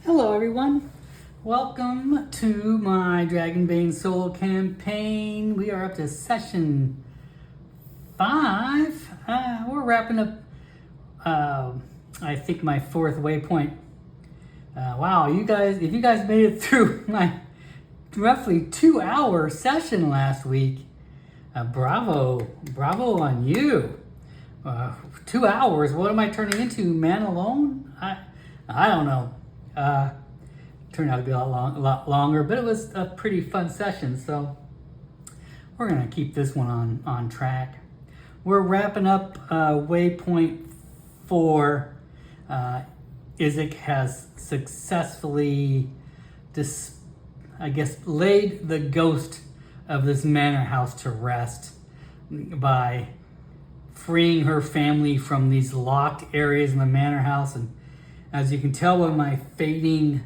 Hello everyone, welcome to my Dragonbane solo campaign. We are up to session 5. We're wrapping up, I think, my 4th waypoint. Wow, if you guys made it through my roughly 2-hour session last week, bravo on you. 2 hours, what am I turning into, man alone? I don't know. Turned out to be a lot longer, but it was a pretty fun session, so we're gonna keep this one on track. We're wrapping up waypoint 4. Isaac has successfully laid the ghost of this manor house to rest by freeing her family from these locked areas in the manor house. And as you can tell by my fading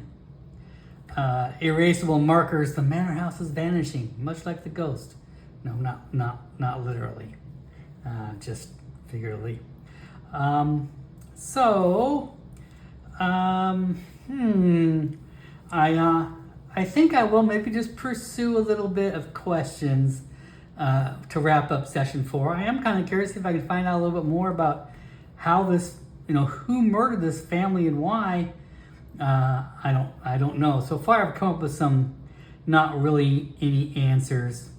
erasable markers, the manor house is vanishing, much like the ghost. No, not literally, just figuratively. I think I will maybe just pursue a little bit of questions to wrap up session 4. I am kind of curious if I can find out a little bit more about how this, who murdered this family and why. I don't know. So far I've come up with some not really any answers.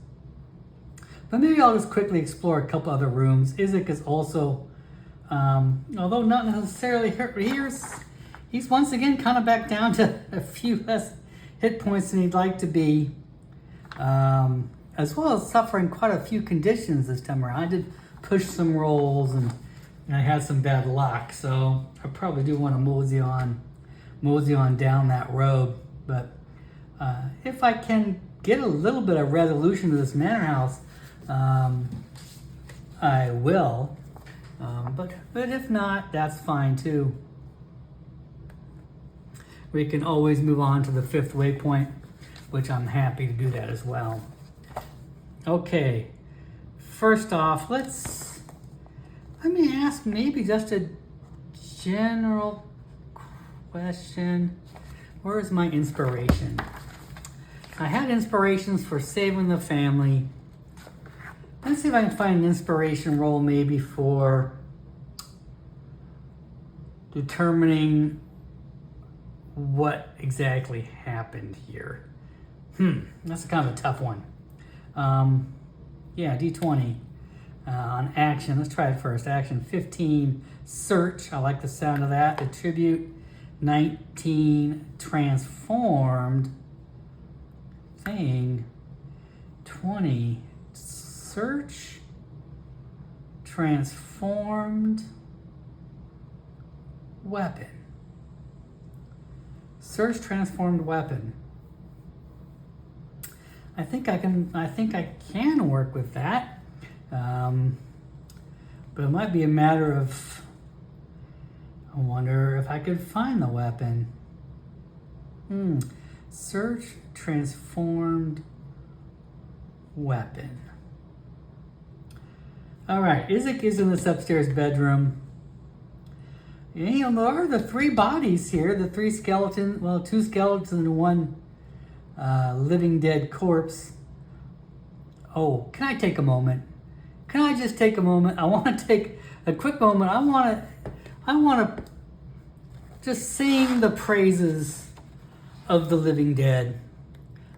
But maybe I'll just quickly explore a couple other rooms. Isaac is also, although not necessarily hurt, he's once again kind of back down to a few less hit points than he'd like to be. As well as suffering quite a few conditions this time around. I did push some rolls and I had some bad luck, so I probably do want to mosey on down that road. But if I can get a little bit of resolution to this manor house, I will. But if not, that's fine too. We can always move on to the 5th waypoint, which I'm happy to do that as well. Okay, first off, let me ask maybe just a general question. Where is my inspiration? I had inspirations for saving the family. Let's see if I can find an inspiration roll maybe for determining what exactly happened here. That's kind of a tough one. Yeah, D20 on action. Let's try it first. Action 15, search. I like the sound of that. Attribute 19, transformed. Thing 20, search, transformed, weapon. Search transformed weapon. I think I can work with that. But it might be a matter of, I wonder if I could find the weapon. Search transformed weapon. All right, Isaac is in this upstairs bedroom. There are the 3 bodies here, the 3 skeletons, well, 2 skeletons and 1 living dead corpse. Oh, can I take a moment? Can I just take a moment? I want to take a quick moment. I want to just sing the praises of the living dead.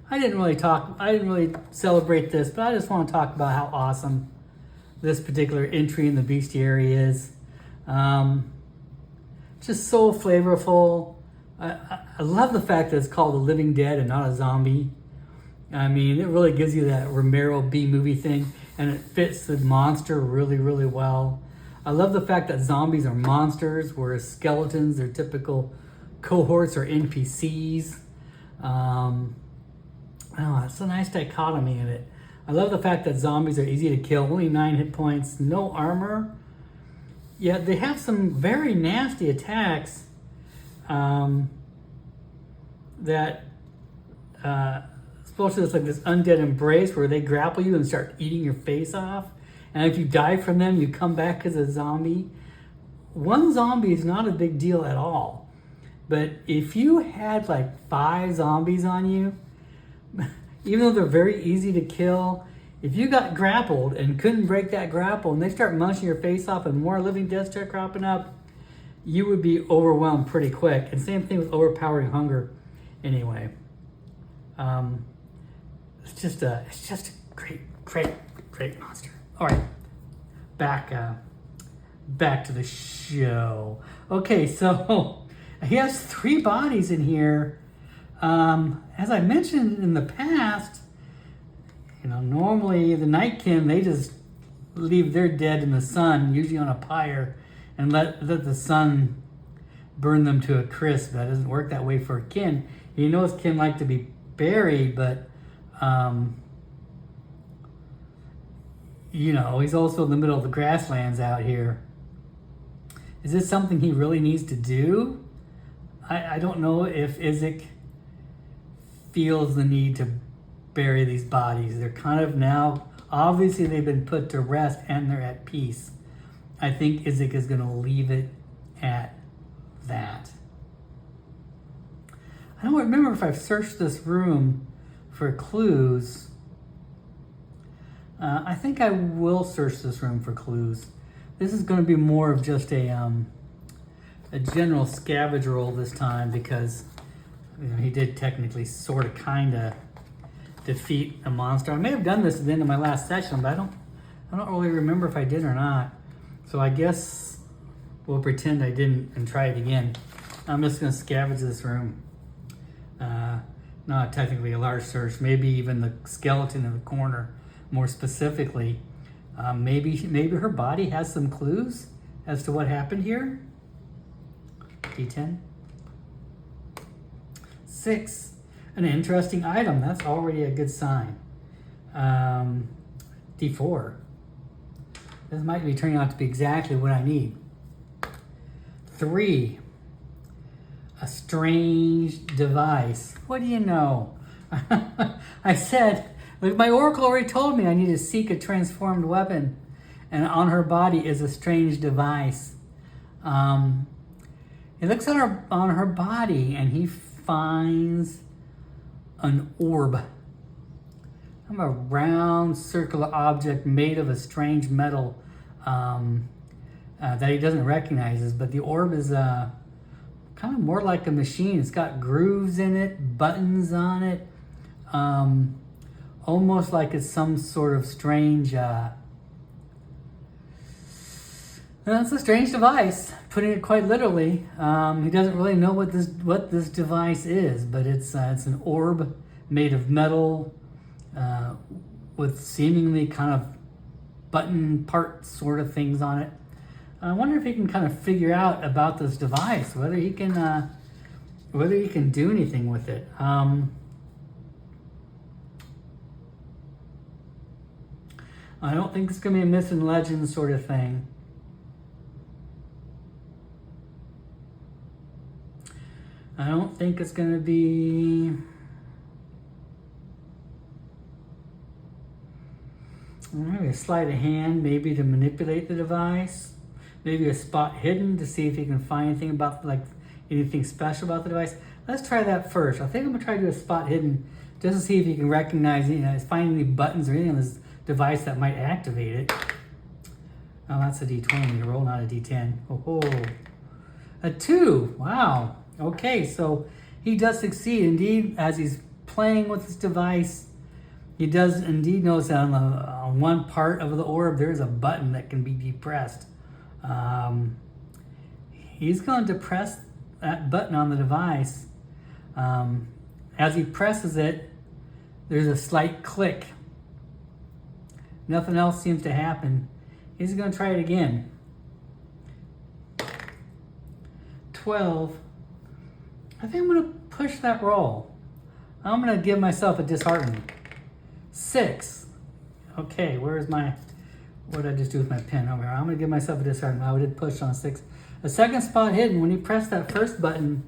I didn't really celebrate this, but I just want to talk about how awesome this particular entry in the bestiary is. Just so flavorful. I love the fact that it's called The Living Dead and not a zombie. I mean, it really gives you that Romero B-movie thing, and it fits the monster really, really well. I love the fact that zombies are monsters, whereas skeletons are typical cohorts or NPCs. It's a nice dichotomy in it. I love the fact that zombies are easy to kill, only 9 hit points, no armor. Yet they have some very nasty attacks that supposed to be like this undead embrace where they grapple you and start eating your face off. And if you die from them, you come back as a zombie. One zombie is not a big deal at all. But if you had like 5 zombies on you, even though they're very easy to kill, if you got grappled and couldn't break that grapple and they start munching your face off and more living deaths start cropping up, you would be overwhelmed pretty quick. And same thing with overpowering hunger. Anyway, it's just a great monster. All right, back to the show. Okay, so he has 3 bodies in here. As I mentioned in the past, normally the Nightkin, they just leave their dead in the sun, usually on a pyre, and let the sun burn them to a crisp. That doesn't work that way for a kin. He knows kin like to be buried, but he's also in the middle of the grasslands out here. Is this something he really needs to do? I don't know if Isaac feels the need to bury these bodies. They're kind of now, obviously they've been put to rest and they're at peace. I think Isaac is going to leave it at that. I don't remember if I've searched this room for clues. I think I will search this room for clues. This is going to be more of just a general scavenge roll this time, because he did technically sort of kind of defeat a monster. I may have done this at the end of my last session, but I don't really remember if I did or not. So I guess we'll pretend I didn't and try it again. I'm just going to scavenge this room. Not technically a large search, maybe even the skeleton in the corner more specifically. Maybe her body has some clues as to what happened here. D10. 6. An interesting item. That's already a good sign. D4. This might be turning out to be exactly what I need. 3. A strange device. What do you know? I said, look, my oracle already told me I need to seek a transformed weapon, and on her body is a strange device. He looks at on her body and he finds an orb. A round circular object made of a strange metal that he doesn't recognize. But the orb is kind of more like a machine. It's got grooves in it, buttons on it, almost like it's some sort of strange... It's a strange device, putting it quite literally. He doesn't really know what this device is, but it's an orb made of metal with seemingly kind of button part sort of things on it. I wonder if he can kind of figure out about this device, whether he can do anything with it. I don't think it's going to be a myth and legend sort of thing. I don't think it's going to be... Maybe a sleight of hand, maybe to manipulate the device. Maybe a spot hidden to see if you can find anything about, like, anything special about the device. Let's try that first. I think I'm going to try to do a spot hidden just to see if you can recognize, find any buttons or anything on this device that might activate it. Oh, that's a D20 to roll, not a D10. Oh, a 2. Wow. Okay, so he does succeed. Indeed, as he's playing with this device, he does indeed notice that on one part of the orb, there is a button that can be depressed. He's going to depress that button on the device. As he presses it, there's a slight click. Nothing else seems to happen. He's going to try it again. 12. I think I'm going to push that roll. I'm going to give myself a disheartening. 6. Okay, where's my... What did I just do with my pen over here? I'm going to give myself a disheartening. I did push on 6. A second spot hidden. When you press that first button,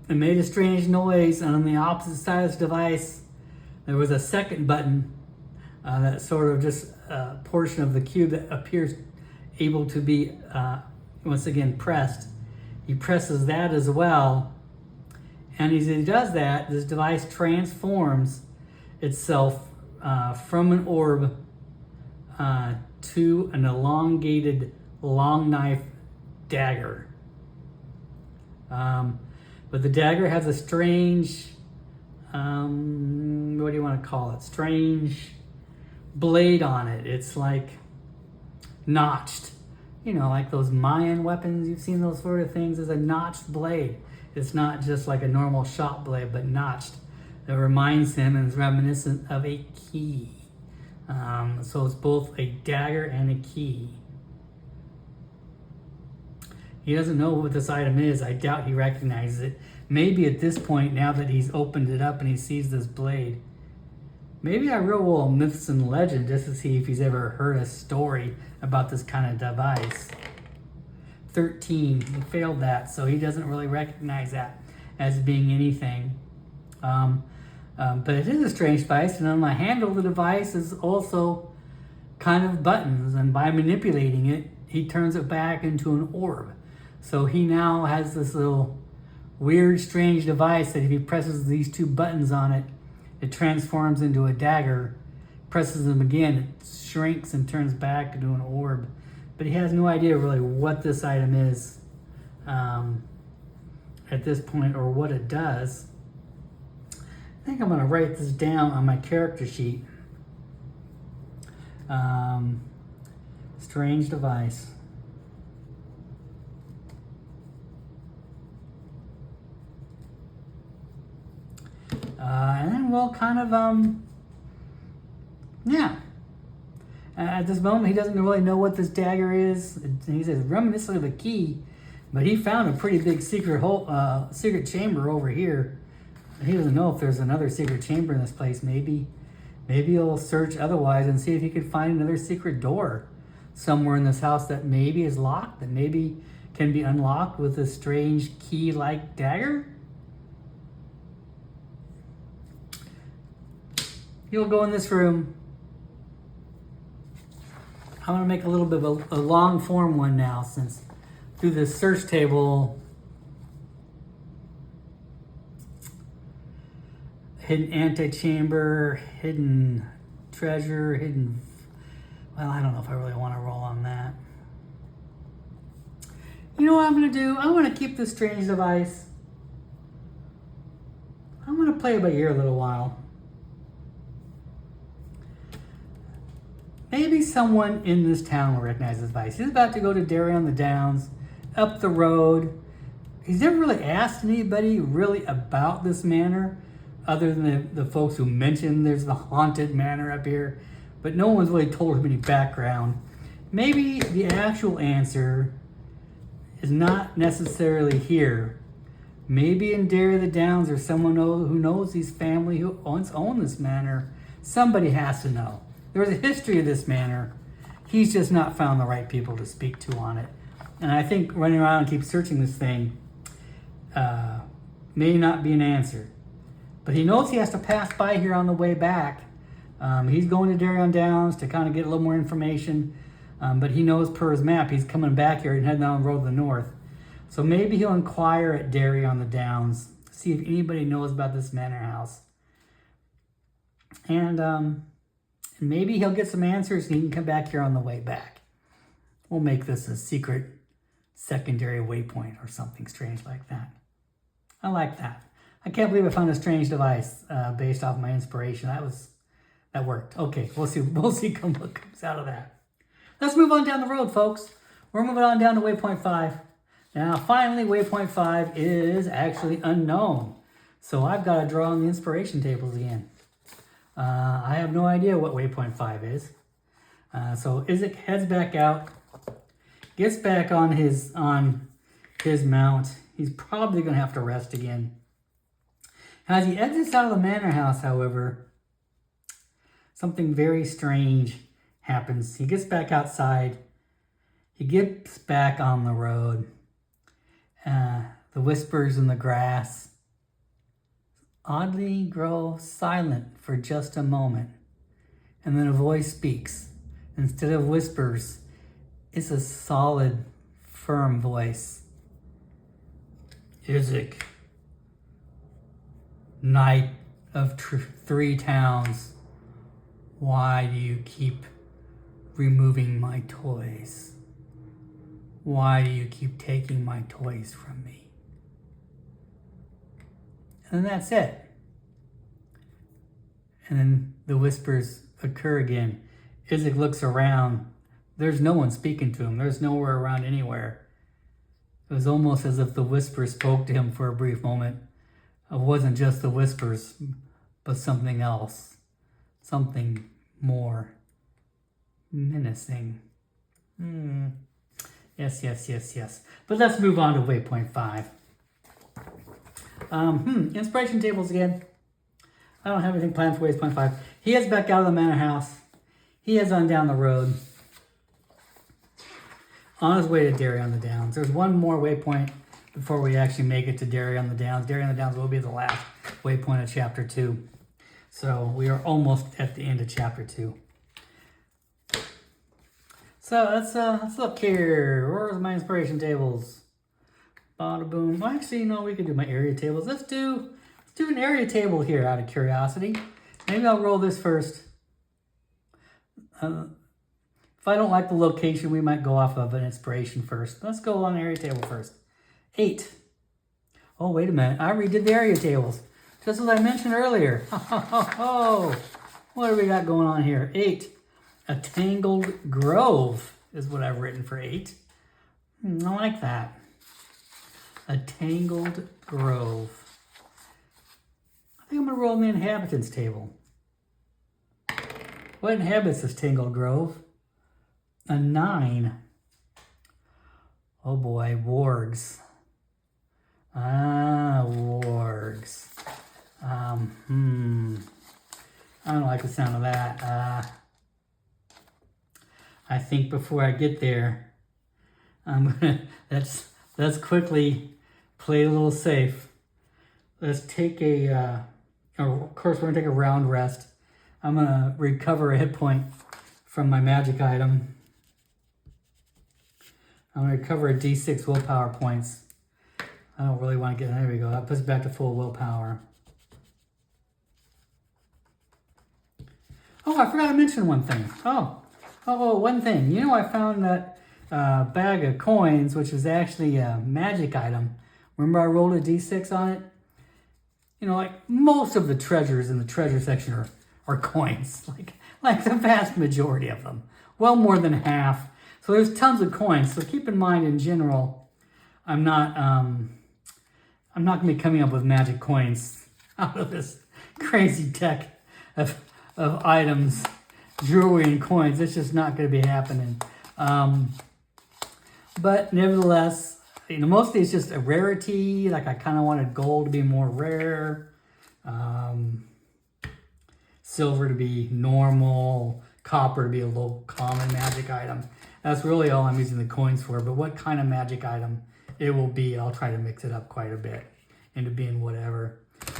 it made a strange noise. And on the opposite side of this device, there was a second button that sort of just a portion of the cube that appears able to be, once again, pressed. he presses that as well. And as he does that, this device transforms itself from an orb to an elongated long knife dagger. But the dagger has a strange, what do you want to call it? Strange blade on it. It's like notched. You know, like those Mayan weapons, you've seen those sort of things. It's a notched blade. It's not just like a normal shop blade, but notched. It reminds him and is reminiscent of a key. So it's both a dagger and a key. He doesn't know what this item is. I doubt he recognizes it. Maybe at this point, now that he's opened it up and he sees this blade, maybe I wrote a little myths and legend just to see if he's ever heard a story about this kind of device. 13, he failed that, so he doesn't really recognize that as being anything. But it is a strange device, and on the handle of the device is also kind of buttons, and by manipulating it, he turns it back into an orb. So he now has this little weird, strange device that if he presses these two buttons on it, it transforms into a dagger. Presses them again, it shrinks and turns back into an orb. But he has no idea really what this item is at this point, or what it does. I think I'm going to write this down on my character sheet. Strange device. And then we'll kind of, yeah. At this moment, he doesn't really know what this dagger is. He says reminiscent of a key, but he found a pretty big secret hole, secret chamber over here. He doesn't know if there's another secret chamber in this place. Maybe he'll search otherwise and see if he could find another secret door somewhere in this house that maybe is locked, that maybe can be unlocked with a strange key-like dagger. He'll go in this room. I'm going to make a little bit of a long form one now, since through this search table, hidden antechamber, hidden treasure, hidden, well, I don't know if I really want to roll on that. You know what I'm going to do? I'm going to keep this strange device. I'm going to play it by ear a little while. Maybe someone in this town will recognize this device. He's about to go to Derry on the Downs, up the road. He's never really asked anybody really about this manor, other than the folks who mentioned there's the haunted manor up here, but no one's really told him any background. Maybe the actual answer is not necessarily here. Maybe in Derry the Downs, or someone who knows these family who once owned this manor. Somebody has to know. There's a history of this manor. He's just not found the right people to speak to on it. And I think running around and keep searching this thing may not be an answer. But he knows he has to pass by here on the way back. He's going to Derry on Downs to kind of get a little more information. But he knows per his map he's coming back here and heading down the road to the north. So maybe he'll inquire at Derry on the Downs, see if anybody knows about this manor house. And maybe he'll get some answers and he can come back here on the way back. We'll make this a secret secondary waypoint or something strange like that. I like that. I can't believe I found a strange device based off my inspiration. That worked. Okay, we'll see what comes out of that. Let's move on down the road, folks. We're moving on down to waypoint 5. Now, finally, waypoint 5 is actually unknown. So I've got to draw on the inspiration tables again. I have no idea what waypoint 5 is. So Isaac heads back out, gets back on his mount. He's probably going to have to rest again. As he exits out of the manor house, however, something very strange happens. He gets back outside. He gets back on the road. The whispers in the grass oddly grow silent for just a moment. And then a voice speaks. Instead of whispers, it's a solid, firm voice. Izik, Knight of 3 towns, why do you keep removing my toys? Why do you keep taking my toys from me? And that's it. And then the whispers occur again. Izik looks around. There's no one speaking to him. There's nowhere around anywhere. It was almost as if the whispers spoke to him for a brief moment. It wasn't just the whispers, but something else. Something more menacing. Yes. But let's move on to waypoint 5. Inspiration tables again. I don't have anything planned for waypoint 5. He heads back out of the manor house. He heads on down the road. On his way to Derry on the Downs. There's one more waypoint before we actually make it to Derry on the Downs. Derry on the Downs will be the last waypoint of chapter 2. So we are almost at the end of chapter 2. So let's look here. Where's my inspiration tables? Bada boom. Well, actually, no, we could do my area tables. Let's do an area table here out of curiosity. Maybe I'll roll this first. If I don't like the location, we might go off of an inspiration first. Let's go on area table first. 8. Oh, wait a minute. I redid the area tables. Just as I mentioned earlier. What do we got going on here? 8. A tangled grove is what I've written for 8. I like that. A tangled grove. I think I'm going to roll the inhabitants table. What inhabits this tangled grove? A 9. Oh boy, wargs. Wargs. I don't like the sound of that. I think before I get there, I'm gonna let's quickly play a little safe. Let's take of course we're gonna take a round rest. I'm gonna recover a hit point from my magic item. I'm going to recover a D6 willpower points. I don't really want to get... There we go. That puts it back to full willpower. Oh, I forgot to mention one thing. One thing. You know, I found that bag of coins, which is actually a magic item. Remember I rolled a D6 on it? You know, like most of the treasures in the treasure section are coins. Like the vast majority of them. Well, more than half. So there's tons of coins. So keep in mind, in general, I'm not going to be coming up with magic coins out of this crazy deck of items, jewelry, and coins. It's just not going to be happening. But nevertheless, you know, mostly it's just a rarity. Like I kind of wanted gold to be more rare, silver to be normal, copper to be a low common magic item. That's really all I'm using the coins for. But what kind of magic item it will be, I'll try to mix it up quite a bit into being whatever.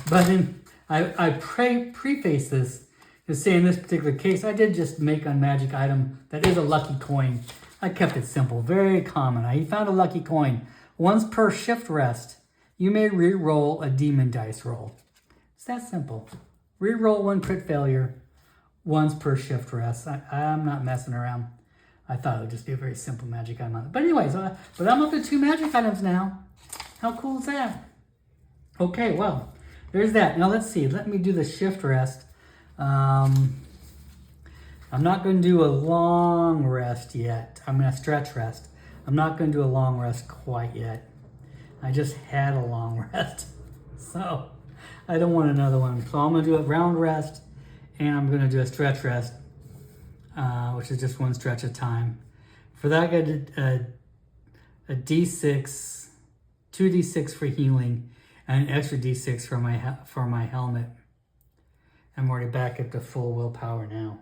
But then I preface this to say in this particular case, I did just make a magic item that is a lucky coin. I kept it simple, very common. I found a lucky coin. Once per shift rest, you may re-roll a demon dice roll. It's that simple. Re-roll 1 crit failure once per shift rest. I'm not messing around. I thought it would just be a very simple magic item. But anyways, but I'm up to 2 magic items now. How cool is that? Okay, well, there's that. Now let's see. Let me do the shift rest. I'm not going to do a long rest yet. I'm going to stretch rest. I'm not going to do a long rest quite yet. I just had a long rest. So I don't want another one. So I'm going to do a round rest and I'm going to do a stretch rest, which is just 1 stretch at a time. For that, I got a D6, 2D6 for healing, and an extra D6 for my helmet. I'm already back up to full willpower now.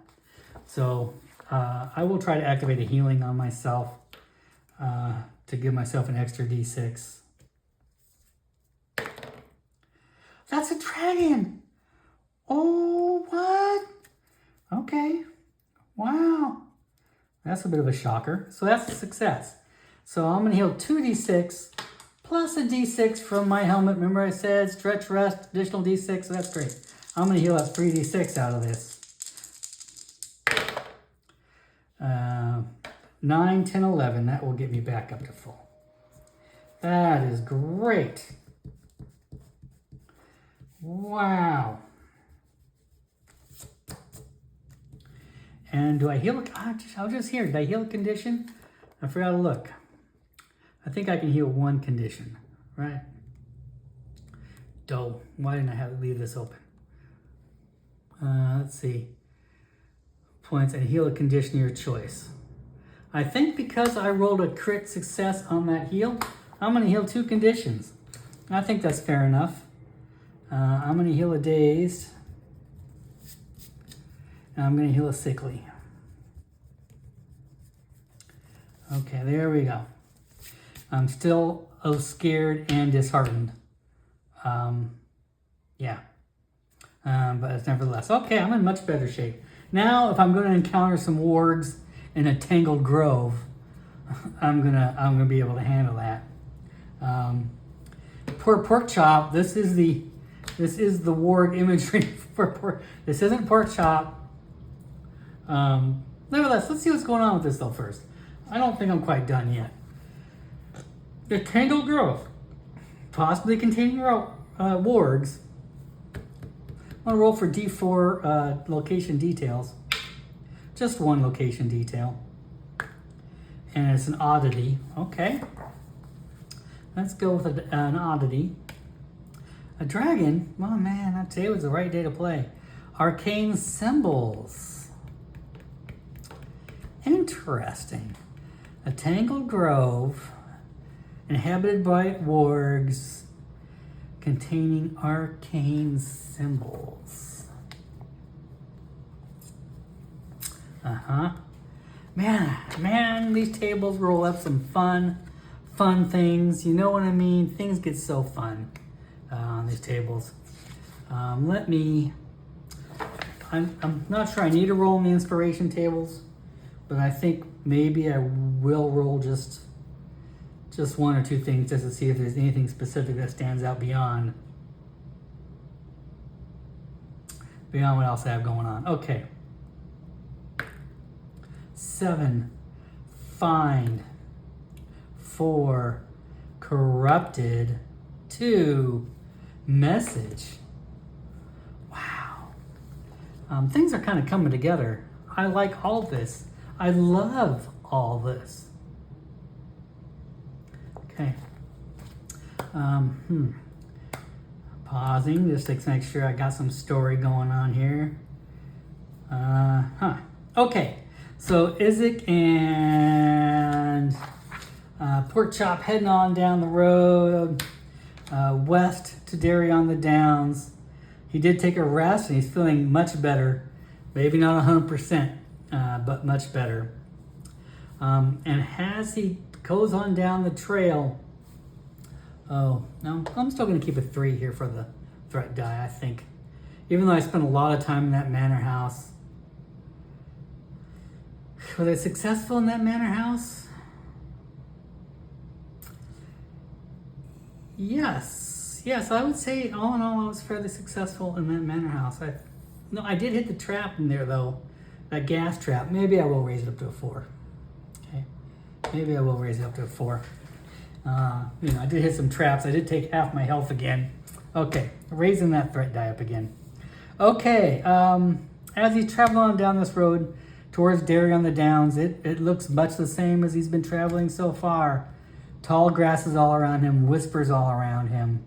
So I will try to activate a healing on myself to give myself an extra D6. That's a dragon! Oh, what? Okay. Wow. That's a bit of a shocker. So that's a success. So I'm going to heal 2d6 plus a d6 from my helmet. Remember I said stretch, rest, additional d6, so that's great. I'm going to heal up 3d6 out of this. 9, 10, 11. That will get me back up to full. That is great. Wow. And do I heal? I'll just hear. Did I heal a condition? I forgot to look. I think I can heal one condition, right? Doh. Why didn't I have to leave this open? Let's see. Points and heal a condition of your choice. I think because I rolled a crit success on that heal, I'm going to heal 2 conditions. I think that's fair enough. I'm going to heal a dazed. And I'm going to heal a sickly. Okay, there we go. I'm still scared and disheartened. Yeah. But it's nevertheless. Okay, I'm in much better shape. Now, if I'm going to encounter some wargs in a tangled grove, I'm gonna be able to handle that. Poor pork chop. This is the warg imagery for pork. This isn't pork chop. Nevertheless, let's see what's going on with this though first. I don't think I'm quite done yet. The tangled grove, possibly containing wargs. I'm gonna roll for D4 location details. Just one location detail. And it's an oddity. Okay. Let's go with an oddity. A dragon? Oh man, today was the right day to play. Arcane symbols. Interesting. A tangled grove inhabited by wargs containing arcane symbols. Man, these tables roll up some fun things. You know what I mean? Things get so fun on these tables. I'm not sure I need to roll in the inspiration tables, but I think maybe I will roll just 1 or 2 things just to see if there's anything specific that stands out beyond what else I have going on. Okay. 7, find. 4, corrupted. 2, message. Wow. Things are kind of coming together. I like all this. I love all this. Okay. Pausing just to make sure I got some story going on here. Okay. So Isaac and Pork Chop heading on down the road west to Derry on the Downs. He did take a rest and he's feeling much better. Maybe not 100%, but much better. And as he goes on down the trail, oh, no, I'm still going to keep a 3 here for the threat die, I think. Even though I spent a lot of time in that manor house. Was I successful in that manor house? Yes, I would say all in all I was fairly successful in that manor house. I did hit the trap in there though, that gas trap. Maybe I will raise it up to a 4. Okay, maybe I will raise it up to a 4. I did hit some traps. I did take half my health again. Okay, raising that threat die up again. Okay, as he's traveling on down this road towards Derry on the Downs, it looks much the same as he's been traveling so far. Tall grasses all around him, whispers all around him.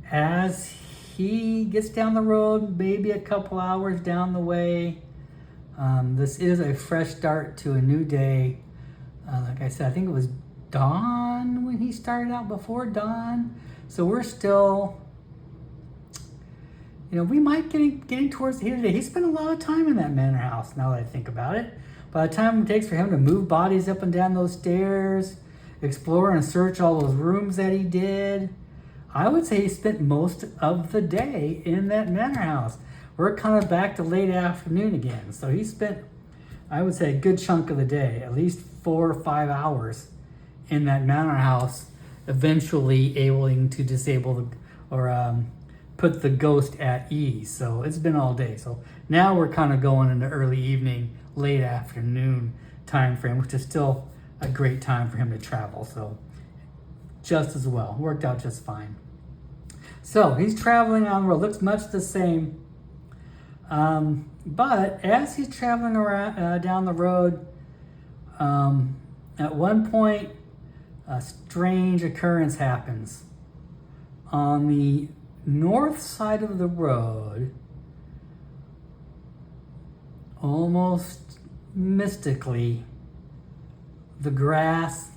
As he gets down the road, maybe a couple hours down the way, this is a fresh start to a new day. Like I said, I think it was dawn when he started out, before dawn. So we're still, we might getting towards the end of the day. He spent a lot of time in that manor house, now that I think about it. By the time it takes for him to move bodies up and down those stairs, explore and search all those rooms that he did, I would say he spent most of the day in that manor house. We're kind of back to late afternoon again. So he spent I would say a good chunk of the day, at least 4 or 5 hours in that manor house, eventually able to disable the, or put the ghost at ease. So it's been all day. So now we're kind of going into early evening, late afternoon time frame, which is still a great time for him to travel. So just as well, worked out just fine. So he's traveling on the road, looks much the same. But as he's traveling around down the road, at one point, a strange occurrence happens. On the north side of the road, almost mystically, the grass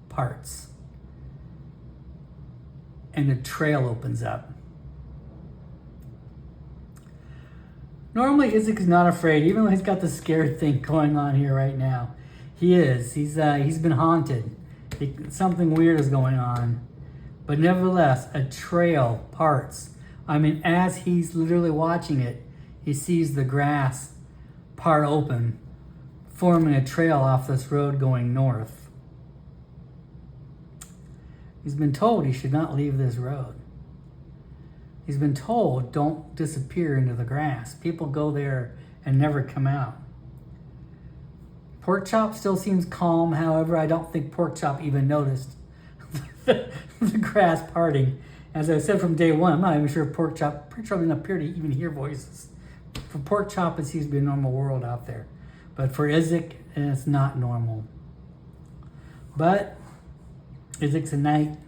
parts and a trail opens up. Normally, Isaac's not afraid, even though he's got the scared thing going on here right now. He is. He's been haunted. Something weird is going on. But nevertheless, a trail parts. I mean, as he's literally watching it, he sees the grass part open, forming a trail off this road going north. He's been told he should not leave this road. He's been told, don't disappear into the grass. People go there and never come out. Porkchop still seems calm. However, I don't think Porkchop even noticed the grass parting. As I said from day one, I'm not even sure Porkchop didn't appear to even hear voices. For Porkchop, it seems to be a normal world out there. But for Isaac, it's not normal. But Isaac's a knight.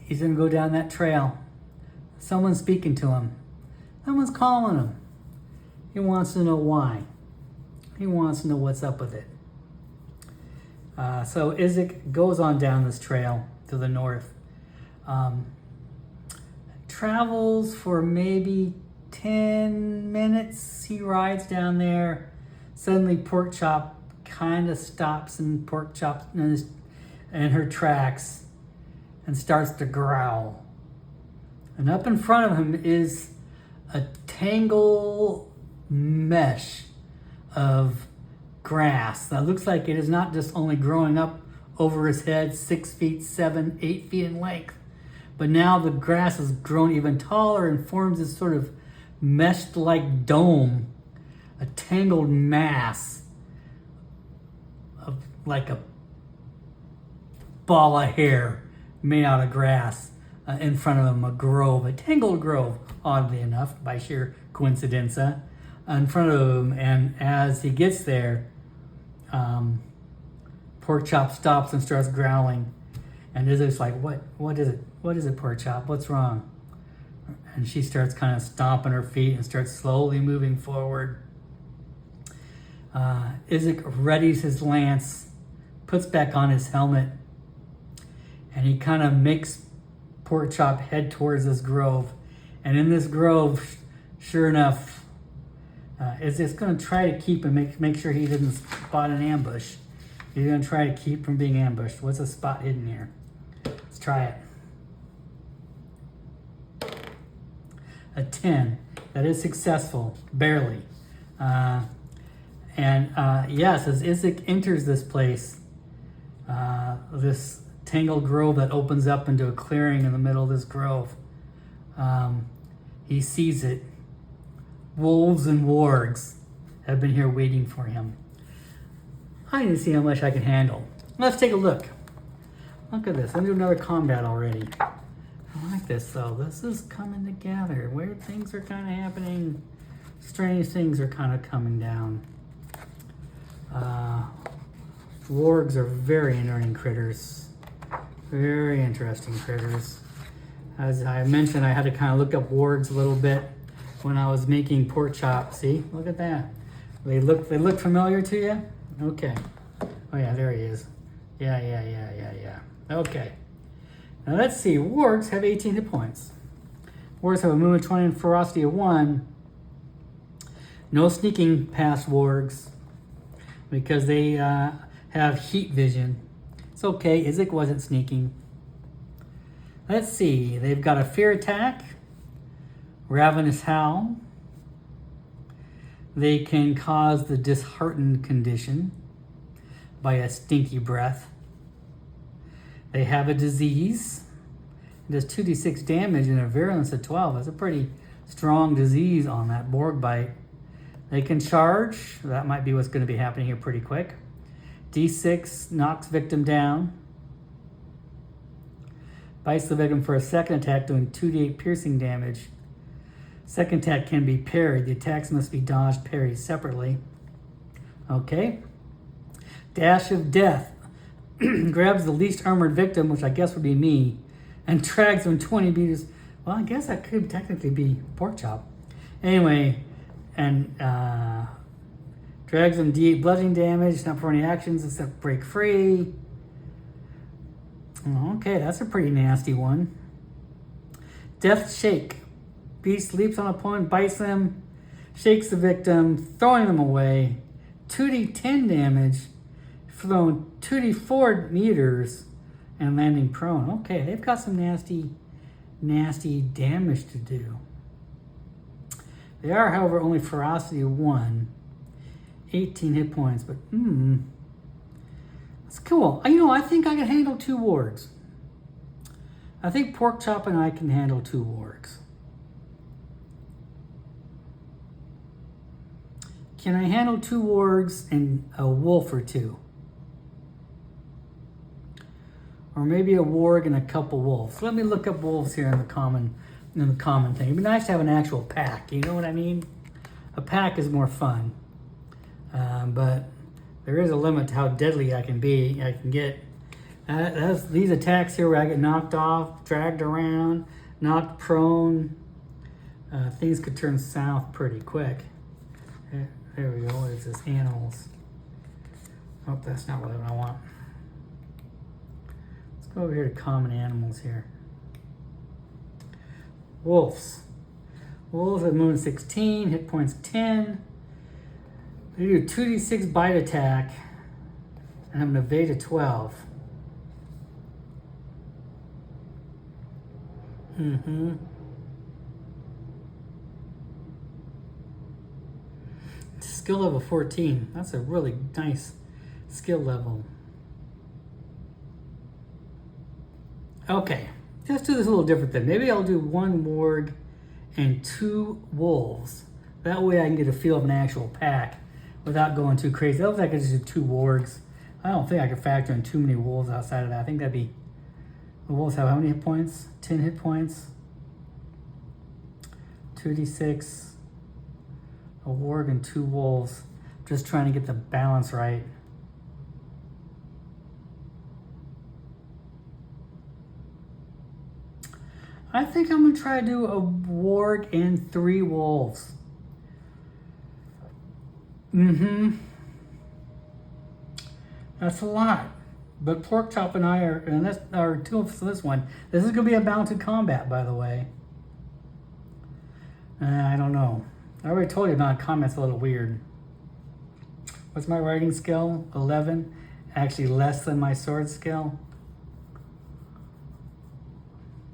He's going to go down that trail. Someone's speaking to him. Someone's calling him. He wants to know why. He wants to know what's up with it. So Isaac goes on down this trail to the north. Travels for maybe 10 minutes. He rides down there. Suddenly Porkchop kind of stops in Porkchop in her tracks and starts to growl. And up in front of him is a tangled mesh of grass that looks like it is not just only growing up over his head 6 feet, 7, 8 feet in length, but now the grass has grown even taller and forms this sort of meshed-like dome, a tangled mass of like a ball of hair made out of grass in front of him, a tangled grove, oddly enough, by sheer coincidence, in front of him. And as he gets there, Porkchop stops and starts growling. And Isaac's like, what is it? What is it, Porkchop? What's wrong? And she starts kind of stomping her feet and starts slowly moving forward. Isaac readies his lance, puts back on his helmet, and he kind of makes Porkchop head towards this grove. And in this grove, sure enough, Isaac's going to try to keep and make sure he didn't spot an ambush. He's going to try to keep from being ambushed. What's a spot hidden here? Let's try it. A 10. That is successful, barely. Yes, as Isaac enters this place, this tangled grove that opens up into a clearing in the middle of this grove, he sees it. Wolves and wargs have been here waiting for him. I need to see how much I can handle. Let's take a look. Look at this. I'm doing another combat already. I like this though. This is coming together. Weird things are kind of happening. Strange things are kind of coming down. Wargs are very enduring critters. Very interesting critters. As I mentioned, I had to kind of look up wargs a little bit when I was making Porkchop. See, look at that. They look familiar to you? Okay. Oh yeah, there he is. Yeah. Okay. Now let's see. Wargs have 18 hit points. Wargs have a movement 20 and ferocity of 1. No sneaking past wargs because they have heat vision. It's okay. Isaac wasn't sneaking. Let's see. They've got a fear attack, ravenous howl, They can cause the disheartened condition by a stinky breath. They have a disease. It does 2d6 damage and a virulence of 12. That's a pretty strong disease on that Borg bite. They can charge. That might be what's going to be happening here pretty quick. D6 knocks victim down. Bites the victim for a second attack, doing 2d8 piercing damage. Second attack can be parried. The attacks must be dodged, parried separately. Okay. Dash of Death. Grabs the least armored victim, which I guess would be me, and drags him 20 meters. Well, I guess that could technically be Pork Chop. Anyway, and drags him D8 bludgeoning damage, not for any actions except break free. Okay, that's a pretty nasty one. Death Shake. Beast leaps on opponent, bites them, shakes the victim, throwing them away. 2d10 damage, thrown 2d4 meters, and landing prone. Okay, they've got some nasty damage to do. They are, however, only ferocity 1. 18 hit points, but that's cool. I think I can handle 2 wargs. I think Pork Chop and I can handle 2 wargs. Can I handle 2 wargs and a wolf or 2? Or maybe a warg and a couple wolves. Let me look up wolves here in the common thing. It'd be nice to have an actual pack. You know what I mean? A pack is more fun, but there is a limit to how deadly I can be. I can get these attacks here where I get knocked off, dragged around, knocked prone. Things could turn south pretty quick. There we go. What is this? Animals. Oh, that's not what I want. Let's go over here to common animals here. Wolves. Wolves at moon 16, hit points 10. They do 2d6 bite attack and have an evade of 12. Skill level 14. That's a really nice skill level. Okay, let's do this a little different then. Maybe I'll do 1 warg and 2 wolves. That way I can get a feel of an actual pack without going too crazy. I don't think I could just do 2 wargs. I don't think I could factor in too many wolves outside of that. I think that'd be... The wolves have how many hit points? 10 hit points. 2d6. A warg and 2 wolves. Just trying to get the balance right. I think I'm going to try to do a warg and 3 wolves. That's a lot. But Pork Chop and I are 2 of this one. This is going to be a mounted combat, by the way. I don't know. I already told you about combat's a little weird. What's my writing skill? 11. Actually less than my sword skill.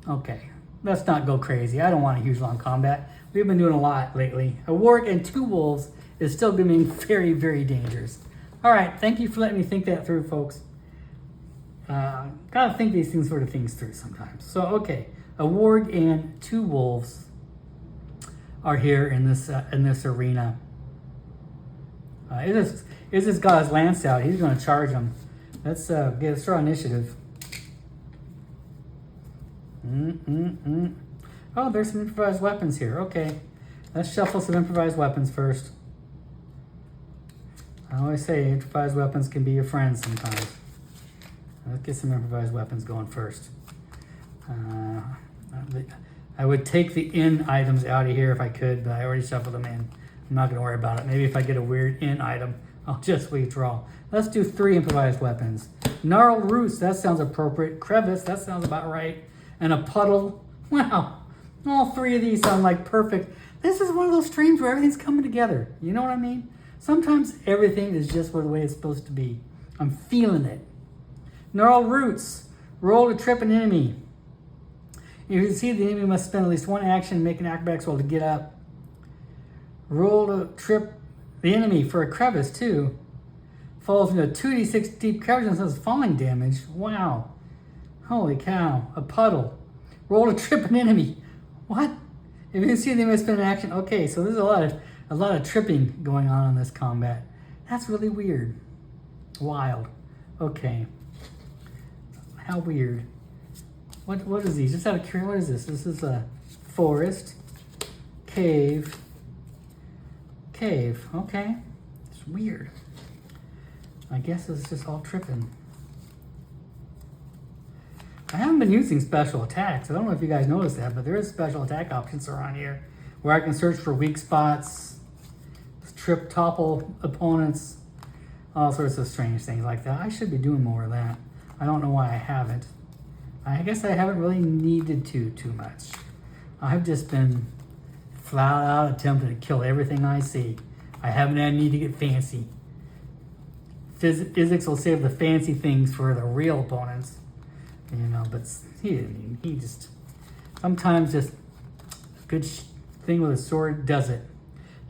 Okay. Let's not go crazy. I don't want a huge long combat. We've been doing a lot lately. A warg and 2 wolves is still going to be very, very dangerous. All right. Thank you for letting me think that through, folks. Gotta think these things through sometimes. So, okay. A warg and 2 wolves are here in this arena. Is this guy's lance out? He's going to charge him. Let's throw initiative. Oh, there's some improvised weapons here. Okay, let's shuffle some improvised weapons first. I always say improvised weapons can be your friends sometimes. Let's get some improvised weapons going first. I would take the in items out of here if I could, but I already shuffled them in. I'm not going to worry about it. Maybe if I get a weird in item, I'll just withdraw. Let's do 3 improvised weapons. Gnarled roots, that sounds appropriate. Crevice, that sounds about right. And a puddle. Wow. All 3 of these sound like perfect. This is one of those streams where everything's coming together. You know what I mean? Sometimes everything is just the way it's supposed to be. I'm feeling it. Gnarled roots. Roll to trip an enemy. You can see the enemy must spend at least 1 action and make an acrobatics roll to get up. Roll to trip The enemy for a crevice too. Falls into a 2d6 deep crevice and says falling damage. Wow. Holy cow. A puddle. Roll to trip an enemy. What? If you can see the enemy spin an action. Okay, so there's a lot of tripping going on in this combat. That's really weird. Wild. Okay. How weird. What is these? Just out of curiosity, what is this? This is a forest. Cave. Cave. Okay. It's weird. I guess it's just all tripping. I haven't been using special attacks. I don't know if you guys noticed that, but there is special attack options around here where I can search for weak spots, trip, topple opponents, all sorts of strange things like that. I should be doing more of that. I don't know why I haven't. I guess I haven't really needed to too much. I've just been flat out attempting to kill everything I see. I haven't had need to get fancy. Physics will save the fancy things for the real opponents. You know, but he just, sometimes just a good thing with a sword does it.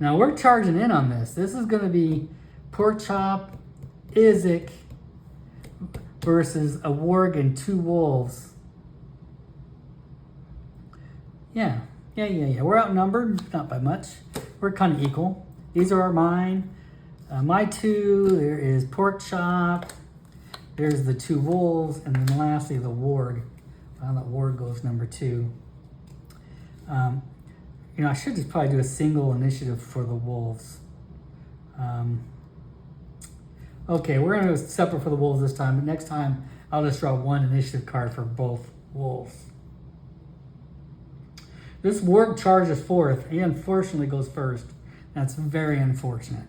Now we're charging in on this. This is going to be Pork Chop, Izek versus a warg and 2 wolves. Yeah. We're outnumbered, not by much. We're kind of equal. These are mine. My 2, there is Pork Chop. There's the 2 wolves, and then lastly the warg. Well, that warg goes number 2. You know, I should just probably do a single initiative for the wolves. Okay, we're going to go separate for the wolves this time, but next time I'll just draw 1 initiative card for both wolves. This warg charges 4th. He unfortunately goes first. That's very unfortunate.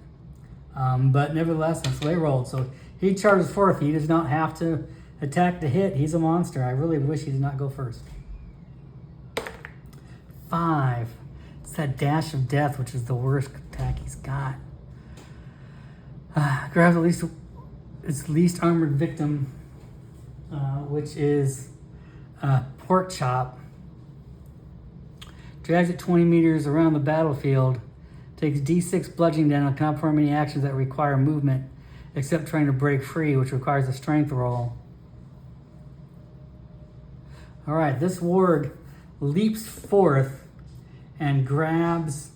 But nevertheless, that's the way he rolled. So he charges 4th. He does not have to attack to hit. He's a monster. I really wish he did not go first. 5. It's that dash of death, which is the worst attack he's got. Grabs at least its least armored victim, which is Pork Chop. Drags it 20 meters around the battlefield. Takes D6 bludgeoning damage and cannot perform any actions that require movement, except trying to break free, which requires a strength roll. All right, this warg leaps forth and grabs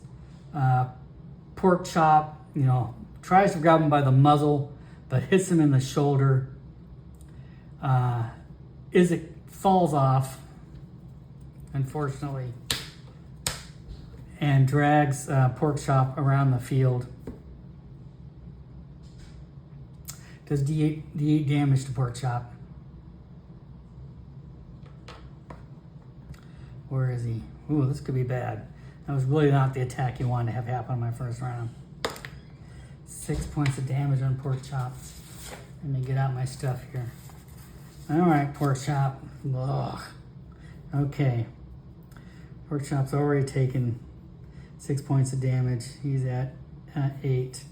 Pork Chop, you know, tries to grab him by the muzzle, but hits him in the shoulder. Izek falls off, unfortunately, and drags Pork Chop around the field. Does D8 damage to Pork Chop. Where is he? Ooh, this could be bad. That was really not the attack you wanted to have happen in my first round. 6 points of damage on Pork Chop. Let me get out my stuff here. All right, Pork Chop. Ugh. Okay. Pork Chop's already taken 6 points of damage. He's at 8.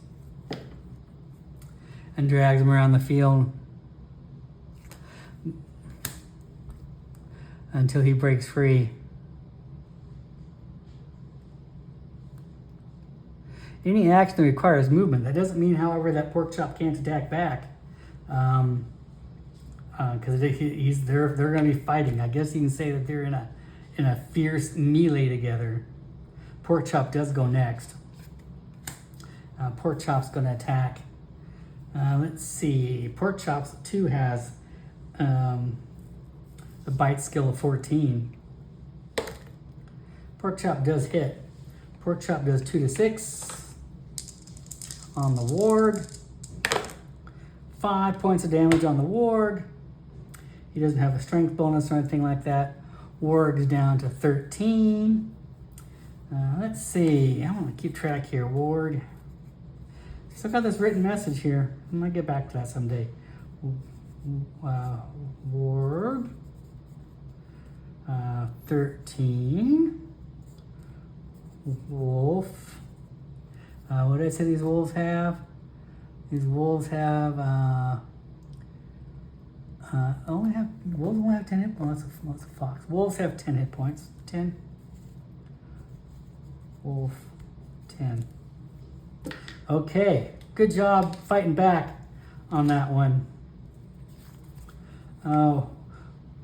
And drags him around the field until he breaks free. Any action that requires movement. That doesn't mean, however, that Pork Chop can't attack back. Because they're going to be fighting. I guess you can say that they're in a fierce melee together. Pork Chop does go next. Pork Chop's going to attack. Let's see. Pork Chop's 2 has a bite skill of 14. Pork Chop does hit. Pork Chop does 2 to 6 on the warg. 5 points of damage on the warg. He doesn't have a strength bonus or anything like that. Warg is down to 13. Let's see. I'm going to keep track here. Warg. Still got this written message here. I might get back to that someday. Warg. 13. Wolf. What did I say these wolves have? These wolves have wolves only have 10 hit points. That's a fox. Wolves have 10 hit points. 10. Wolf 10. Okay, good job fighting back on that one.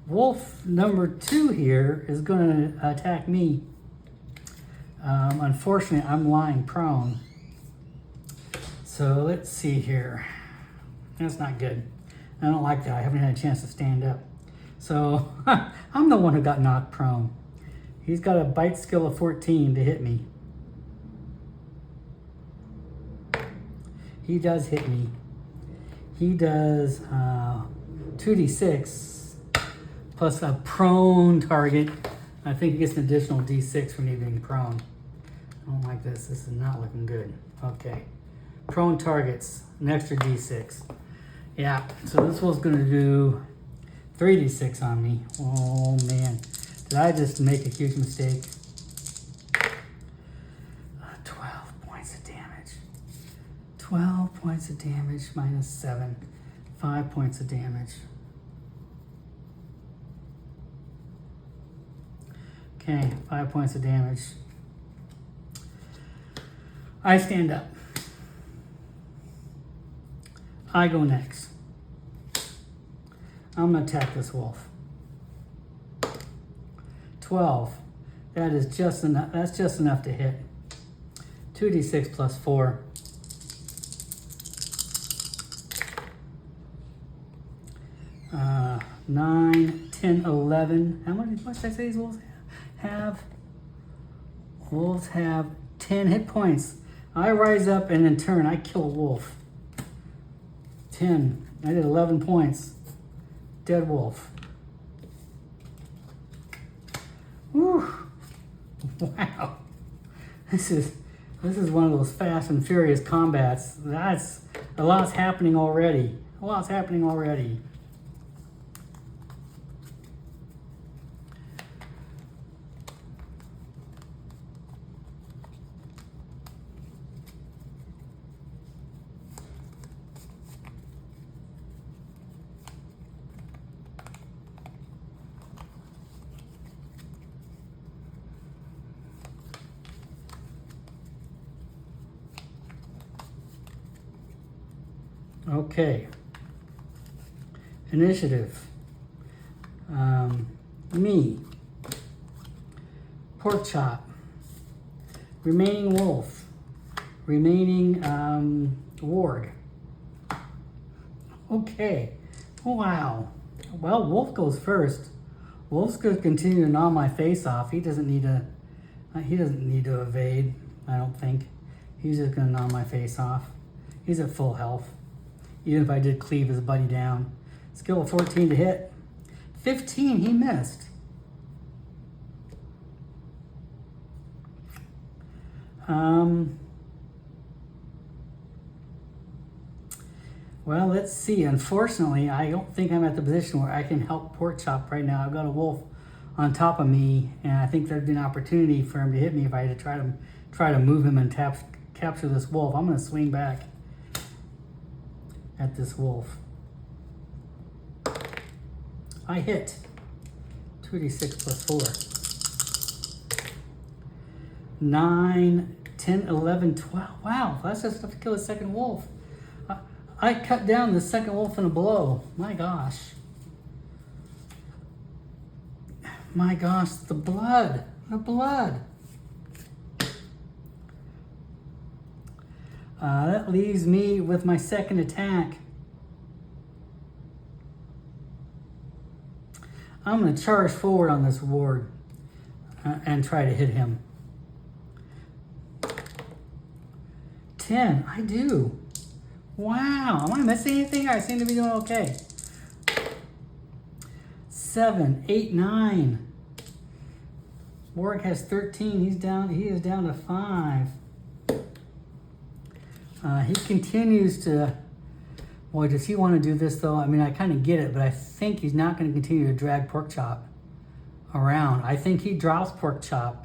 Wolf number 2 here is going to attack me. Unfortunately, I'm lying prone. So let's see here. That's not good. I don't like that. I haven't had a chance to stand up. So I'm the one who got knocked prone. He's got a bite skill of 14 to hit me. He does hit me. He does 2d6 plus a prone target. I think he gets an additional d6 for me being prone. I don't like this. This is not looking good. Okay. Prone targets, an extra d6. Yeah, so this was going to do 3d6 on me. Oh, man. Did I just make a huge mistake? 12 points of damage. 12 points of damage minus 7. 5 points of damage. Okay, 5 points of damage. I stand up. I go next. I'm gonna attack this wolf. 12. That is just enough. That's just enough to hit. 2d6 plus 4. Uh, 9, 10, 11. How much did I say these wolves have? Wolves have 10 hit points. I rise up and in turn I kill a wolf. 10. I did 11 points. Dead wolf. Whew. Wow. This is one of those fast and furious combats. That's a lot's happening already. A lot's happening already. Okay. Initiative. Me. Pork chop. Remaining wolf. Remaining ward. Okay. Wow. Well, wolf goes first. Wolf's going to continue to gnaw my face off. He doesn't need to. He doesn't need to evade. I don't think. He's just going to gnaw my face off. He's at full health. Even if I did cleave his buddy down. Skill of 14 to hit. 15, he missed. Well, let's see. Unfortunately, I don't think I'm at the position where I can help Pork Chop right now. I've got a wolf on top of me, and I think there'd be an opportunity for him to hit me if I had to try to move him and capture this wolf. I'm going to swing back at this wolf. I hit. 2d6 plus 4. 9, 10, 11, 12. Wow, that's just enough to kill a second wolf. I cut down the second wolf in a blow. My gosh. My gosh, the blood. The blood. That leaves me with my second attack. I'm going to charge forward on this ward and try to hit him. 10, I do. Wow, am I missing anything? I seem to be doing okay. 7, 8, 9. Warwick has 13. He is down to 5. He continues to. Boy, does he want to do this though? I mean, I kind of get it, but I think he's not going to continue to drag Pork Chop around. I think he drops Pork Chop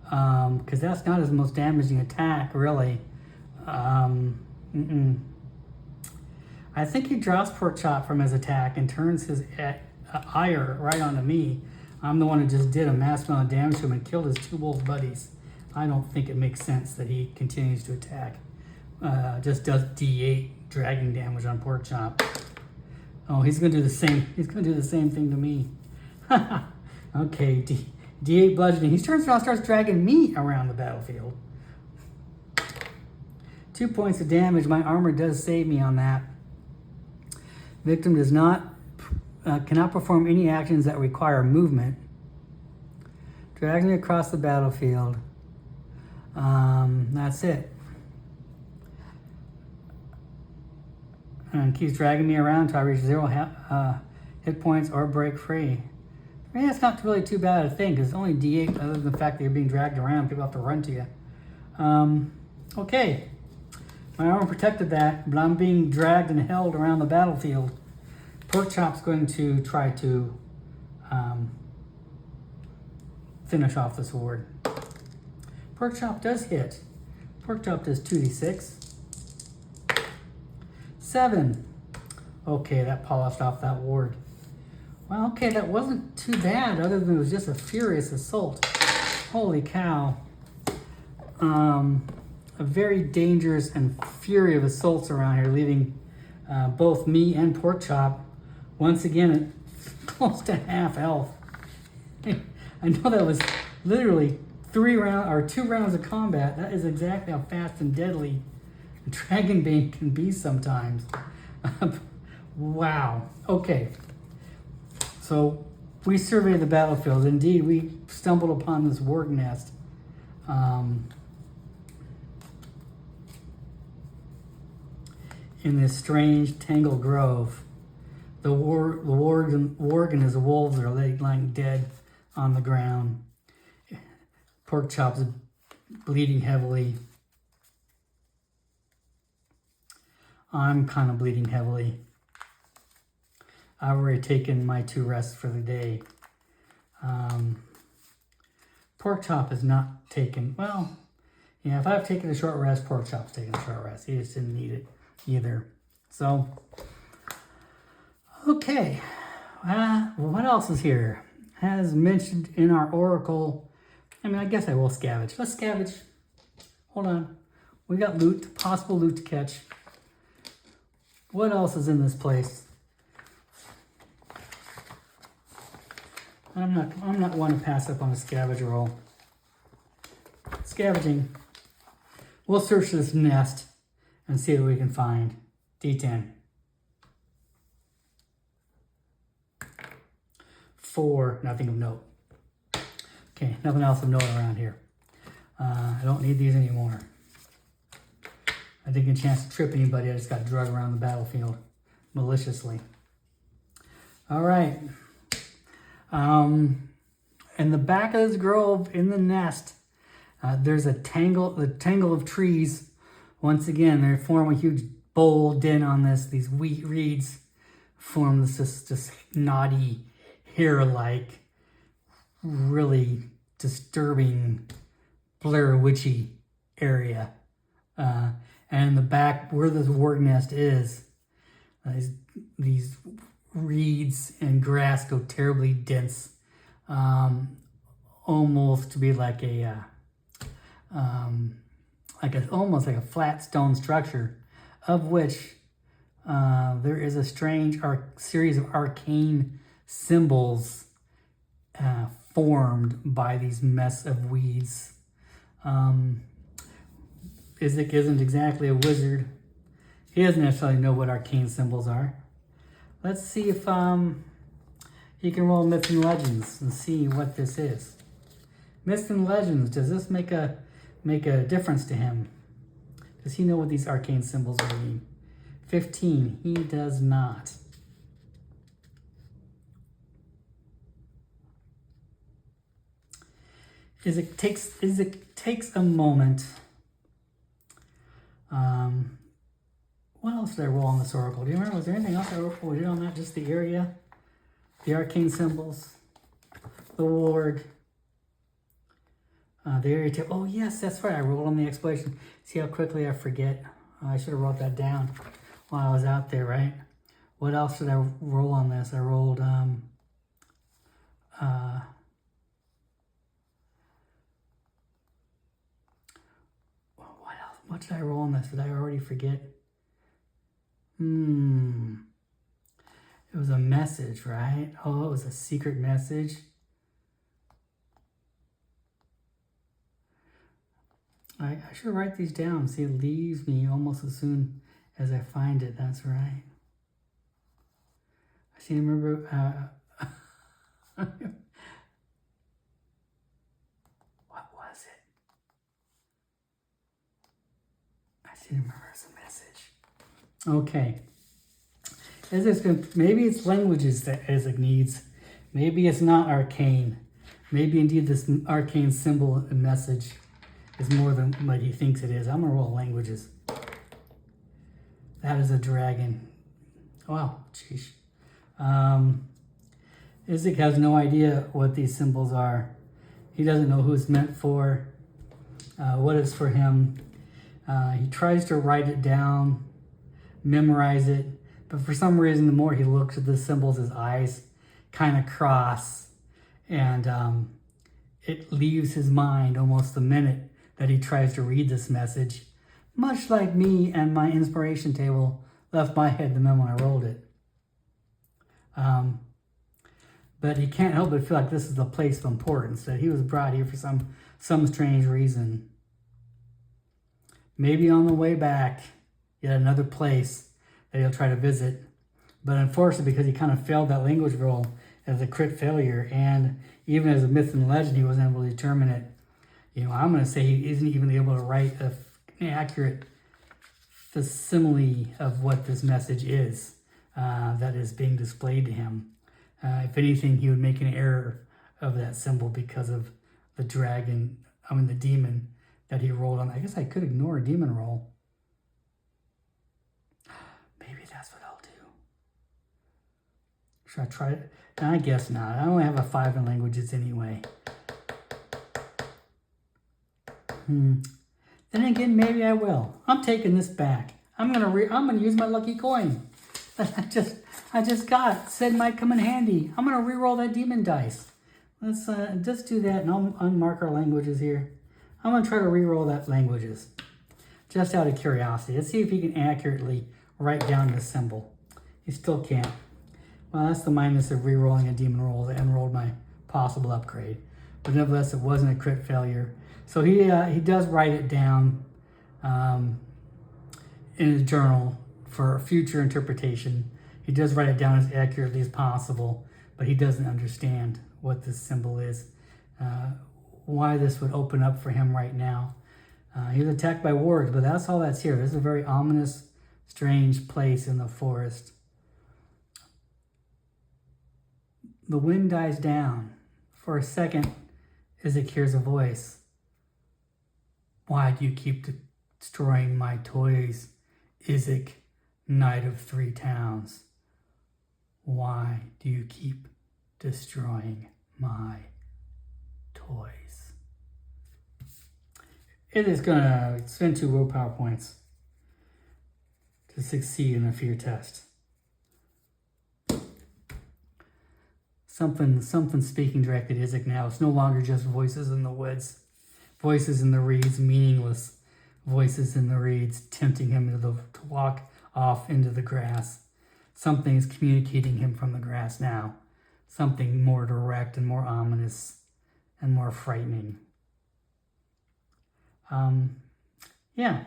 because that's not his most damaging attack, really. I think he drops Pork Chop from his attack and turns his ire right onto me. I'm the one who just did a mass amount of damage to him and killed his 2 wolf buddies. I don't think it makes sense that he continues to attack. just does D8 dragon damage on Pork Chop. Oh, he's gonna do the same. He's gonna do the same thing to me. Okay, D8 bludgeoning. He turns around, and starts dragging me around the battlefield. 2 points of damage. My armor does save me on that. Victim does not cannot perform any actions that require movement. Drags me across the battlefield. That's it. And keeps dragging me around until I reach 0 hit points or break free. I mean, that's not really too bad a thing, because it's only D8, other than the fact that you're being dragged around, people have to run to you. Okay. My armor protected that, but I'm being dragged and held around the battlefield. Pork Chop's going to try to finish off the sword. Pork Chop does hit. Pork Chop does 2d6. 7. Okay, that polished off that ward. Well, okay, that wasn't too bad, other than it was just a furious assault. Holy cow. A very dangerous and fury of assaults around here, leaving both me and Pork Chop once again at close to half health. I know that was literally 2 rounds of combat. That is exactly how fast and deadly Dragonbane can be sometimes. Wow. Okay. So we surveyed the battlefield. Indeed, we stumbled upon this warg nest. In this strange tangled grove. The warg and his wolves are lying dead on the ground. Pork Chop's bleeding heavily. I'm kind of bleeding heavily. I've already taken my 2 rests for the day. Pork Chop is not taken. Well, yeah, if I've taken a short rest, Pork Chop's taking a short rest. He just didn't need it either. So, okay. What else is here? As mentioned in our oracle, I mean, I guess I will scavenge. Let's scavenge. Hold on. We got loot, possible loot to catch. What else is in this place? I'm not one to pass up on a scavenge roll. Scavenging. We'll search this nest and see what we can find. D10. 4, nothing of note. Okay, nothing else of note around here. I don't need these anymore. I didn't get a chance to trip anybody. I just got drugged around the battlefield maliciously. All right. In the back of this grove, in the nest, there's the tangle of trees. Once again, they form a huge bowl den on this. These wheat reeds form this knotty, hair-like, really disturbing, Blair Witchy area. And in the back, where this warg nest is, these reeds and grass go terribly dense, almost to be like almost like a flat stone structure, of which there is a strange series of arcane symbols formed by these mess of weeds. Isaac isn't exactly a wizard. He doesn't necessarily know what arcane symbols are. Let's see if he can roll Myths and Legends and see what this is. Myths and Legends, does this make a difference to him? Does he know what these arcane symbols mean? 15, he does not. Isaac takes a moment. What else did I roll on this oracle? Do you remember? Was there anything else I did on that? Just the area, the arcane symbols, the warg, the area tip. Oh yes, that's right. I rolled on the exploration. See how quickly I forget. I should have wrote that down while I was out there, right? What else did I roll on this? I rolled What did I roll on this? Did I already forget? It was a message, right? Oh, it was a secret message. I should write these down. See, it leaves me almost as soon as I find it. That's right. I seem to remember. What was it? I seem to remember it was a message. Okay. Maybe it's languages that Isaac needs. Maybe it's not arcane. Maybe indeed this arcane symbol and message is more than what he thinks it is. I'm gonna roll languages. That is a dragon. Wow, jeez. Isaac has no idea what these symbols are. He doesn't know who it's meant for, what it's for him. He tries to write it down, memorize it, but for some reason, the more he looks at the symbols, his eyes kind of cross, and it leaves his mind almost the minute that he tries to read this message, much like me and my inspiration table left my head the moment I rolled it. But he can't help but feel like this is the place of importance, that he was brought here for some strange reason. Maybe on the way back, yet another place that he'll try to visit. But unfortunately, because he kind of failed that language roll as a crit failure, and even as a myth and legend, he wasn't able to determine it. I'm going to say he isn't even able to write an accurate facsimile of what this message is that is being displayed to him. If anything, he would make an error of that symbol because of the the demon that he rolled on. I guess I could ignore a demon roll. Maybe that's what I'll do. Should I try it? I guess not. I only have a 5 in languages anyway. Then again, maybe I will. I'm taking this back. I'm gonna use my lucky coin that I just got. Said might come in handy. I'm gonna re-roll that demon dice. Let's just do that, and I'll unmark our languages here. I'm gonna try to re-roll that languages, just out of curiosity. Let's see if he can accurately write down this symbol. He still can't. Well, that's the minus of re-rolling a demon roll that unrolled my possible upgrade. But nevertheless, it wasn't a crit failure. So he does write it down in his journal for future interpretation. He does write it down as accurately as possible, but he doesn't understand what this symbol is, why this would open up for him right now. He was attacked by wargs, but that's all that's here. This is a very ominous, strange place in the forest. The wind dies down. For a second, Isaac hears a voice. Why do you keep destroying my toys, Isaac, Knight of 3 Towns? Why do you keep destroying my toys? It is going to spend 2 willpower points to succeed in a fear test. Something speaking directly to Isaac now. It's no longer just voices in the woods, voices in the reeds, meaningless voices in the reeds, tempting him to walk off into the grass. Something is communicating him from the grass now. Something more direct and more ominous and more frightening. Yeah,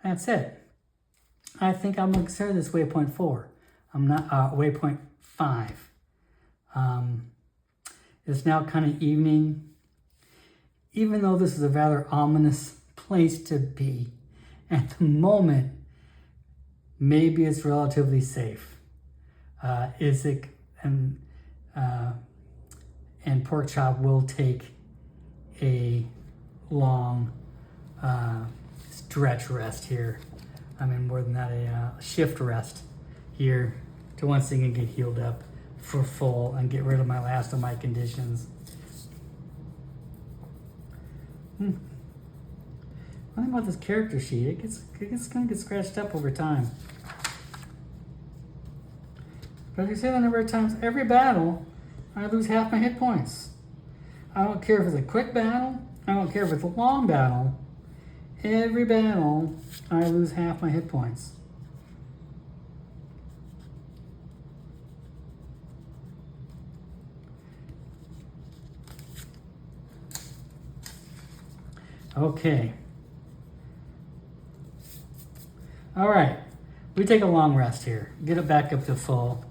that's it. I think I'm going to consider this waypoint 4. I'm not waypoint 5. It's now kind of evening. Even though this is a rather ominous place to be, at the moment, maybe it's relatively safe. Isaac and Porkchop will take a long stretch rest here. I mean, more than that, a shift rest here to once again get healed up for full and get rid of my last of my conditions. One thing about this character sheet, it's gonna get scratched up over time. But as you say the number of times, every battle, I lose half my hit points. I don't care if it's a quick battle, I don't care if it's a long battle. Every battle, I lose half my hit points. Okay. All right. We take a long rest here. Get it back up to full.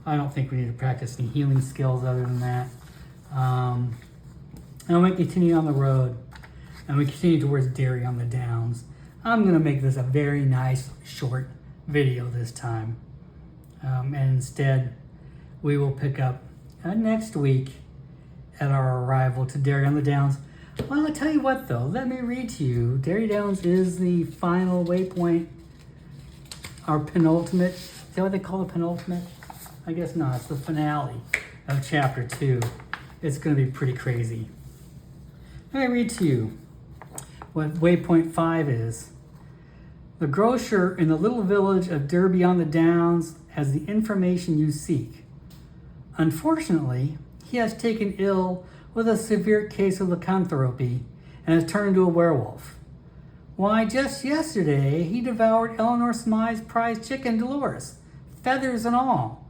I don't think we need to practice any healing skills other than that. And we continue on the road. And we continue towards Derry on the Downs. I'm going to make this a very nice, short video this time. And instead, we will pick up next week at our arrival to Derry on the Downs. Well, I'll tell you what, though. Let me read to you. Derry Downs is the final waypoint. Our penultimate. Is that what they call the penultimate? I guess not. It's the finale of Chapter 2. It's going to be pretty crazy. Let me read to you what waypoint 5 is. The grocer in the little village of Derby on the Downs has the information you seek. Unfortunately, he has taken ill with a severe case of lycanthropy and has turned into a werewolf. Why, just yesterday, he devoured Eleanor Smythe's prized chicken, Dolores, feathers and all.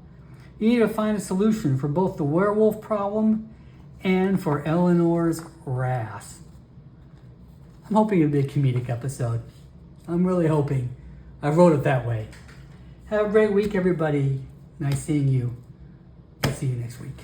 You need to find a solution for both the werewolf problem and for Eleanor's wrath. I'm hoping it'll be a comedic episode. I'm really hoping. I wrote it that way. Have a great week, everybody. Nice seeing you. I'll see you next week.